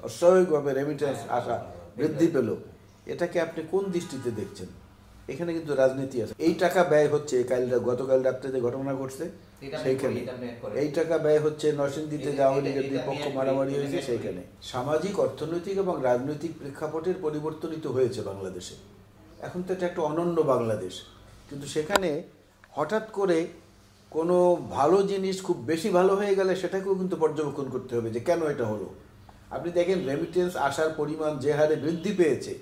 অস্বাভাবিকভাবে রেমিটেন্স আসা বৃদ্ধি পেল, এটাকে আপনি কোন দৃষ্টিতে দেখছেন? এখানে কিন্তু রাজনীতি আছে। এই টাকা ব্যয় হচ্ছে গতকাল রাত্রে যে ঘটনা ঘটছে সেইখানে, এই টাকা ব্যয় হচ্ছে নরসিংদীতে যে আওয়ামী লীগের দুই পক্ষ মারামারি হয়েছে সেইখানে। সামাজিক, অর্থনৈতিক এবং রাজনৈতিক প্রেক্ষাপটের পরিবর্তনই তো হয়েছে বাংলাদেশে। এখন তো এটা একটা অনন্য বাংলাদেশ, কিন্তু সেখানে হঠাৎ করে কোনো ভালো জিনিস খুব বেশি ভালো হয়ে গেলে সেটাকেও কিন্তু পর্যবেক্ষণ করতে হবে যে কেন এটা হলো। আপনি দেখেন রেমিটেন্স আসার পরিমাণ যে হারে বৃদ্ধি পেয়েছে,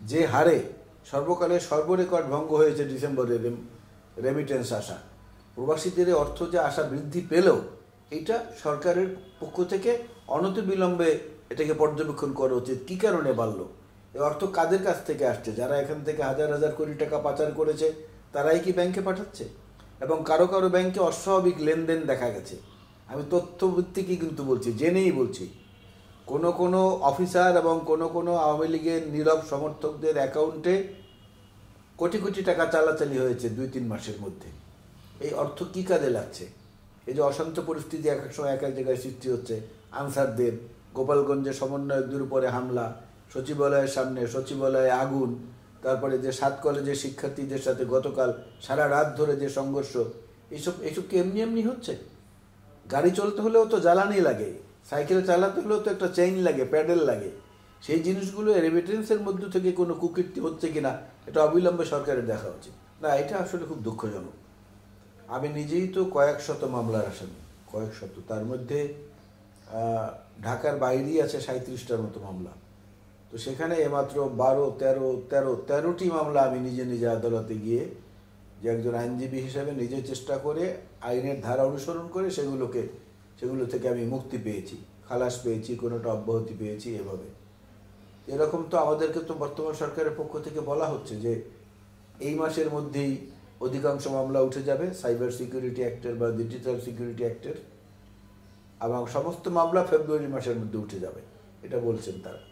যে হারে সর্বকালের সর্বরেকর্ড ভঙ্গ হয়েছে ডিসেম্বরে রেমিটেন্স আসা, প্রবাসীদের অর্থ যে আসা বৃদ্ধি পেলেও এটা সরকারের পক্ষ থেকে অনতিবিলম্বে এটাকে পর্যবেক্ষণ করা উচিত। কী কারণে বাড়ল? এই অর্থ কাদের কাছ থেকে আসছে? যারা এখান থেকে হাজার হাজার কোটি টাকা পাচার করেছে তারাই কি ব্যাংকে পাঠাচ্ছে? এবং কারো কারো ব্যাংকে অস্বাভাবিক লেনদেন দেখা গেছে। আমি তথ্যভিত্তিকই কিন্তু বলছি, জেনেই বলছি। কোনো কোনো অফিসার এবং কোনো কোনো আওয়ামী লীগের নীরব সমর্থকদের অ্যাকাউন্টে কোটি কোটি টাকা চালাচালি হয়েছে 2-3 মাসের মধ্যে। এই অর্থ কী কাজে লাগছে? এই যে অশান্ত পরিস্থিতি এক এক সময় এক এক জায়গায় সৃষ্টি হচ্ছে, আনসারদের গোপালগঞ্জে সমন্বয়কদের উপরে হামলা, সচিবালয়ের সামনে সচিবালয়ে আগুন, তারপরে যে 7 কলেজের শিক্ষার্থীদের সাথে গতকাল সারা রাত ধরে যে সংঘর্ষ, এইসব কি এমনি এমনি হচ্ছে? গাড়ি চলতে হলেও তো জ্বালানি লাগে, সাইকেল চালাতে হলেও তো একটা চেইন লাগে, প্যাডেল লাগে। সেই জিনিসগুলো রেমিটেন্সের মধ্য থেকে কোনো কুকীর্তি হচ্ছে কিনা এটা অবিলম্বে সরকারের দেখা উচিত। না, এটা আসলে খুব দুঃখজনক। আমি নিজেই তো কয়েক শত মামলার আসামি, কয়েক শত, তার মধ্যে ঢাকার বাইরেই আছে 37টার মতো মামলা। তো সেখানে মাত্র 13টি মামলা আমি নিজে নিজে আদালতে গিয়ে যে একজন আইনজীবী হিসেবে নিজে চেষ্টা করে আইনের ধারা অনুসরণ করে সেগুলো থেকে আমি মুক্তি পেয়েছি, খালাস পেয়েছি, কোনোটা অব্যাহতি পেয়েছি। এভাবে এরকম তো আমাদেরকে তো বর্তমান সরকারের পক্ষ থেকে বলা হচ্ছে যে এই মাসের মধ্যেই অধিকাংশ মামলা উঠে যাবে সাইবার সিকিউরিটি অ্যাক্টের বা ডিজিটাল সিকিউরিটি অ্যাক্টের, এবং সমস্ত মামলা ফেব্রুয়ারি মাসের মধ্যে উঠে যাবে, এটা বলছেন তারা।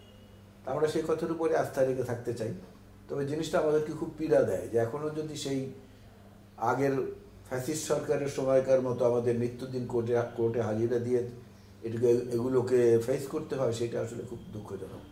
আমরা সেই কথার উপরে আস্থা রেখে থাকতে চাই। তবে জিনিসটা আমাদেরকে খুব পীড়া দেয় যে এখনও যদি সেই আগের ফ্যাসিস্ট সরকারের সময়কার মতো আমাদের নিত্যদিন কোর্টে হাজিরা দিয়ে এগুলোকে ফেস করতে হয়, সেটা আসলে খুব দুঃখজনক।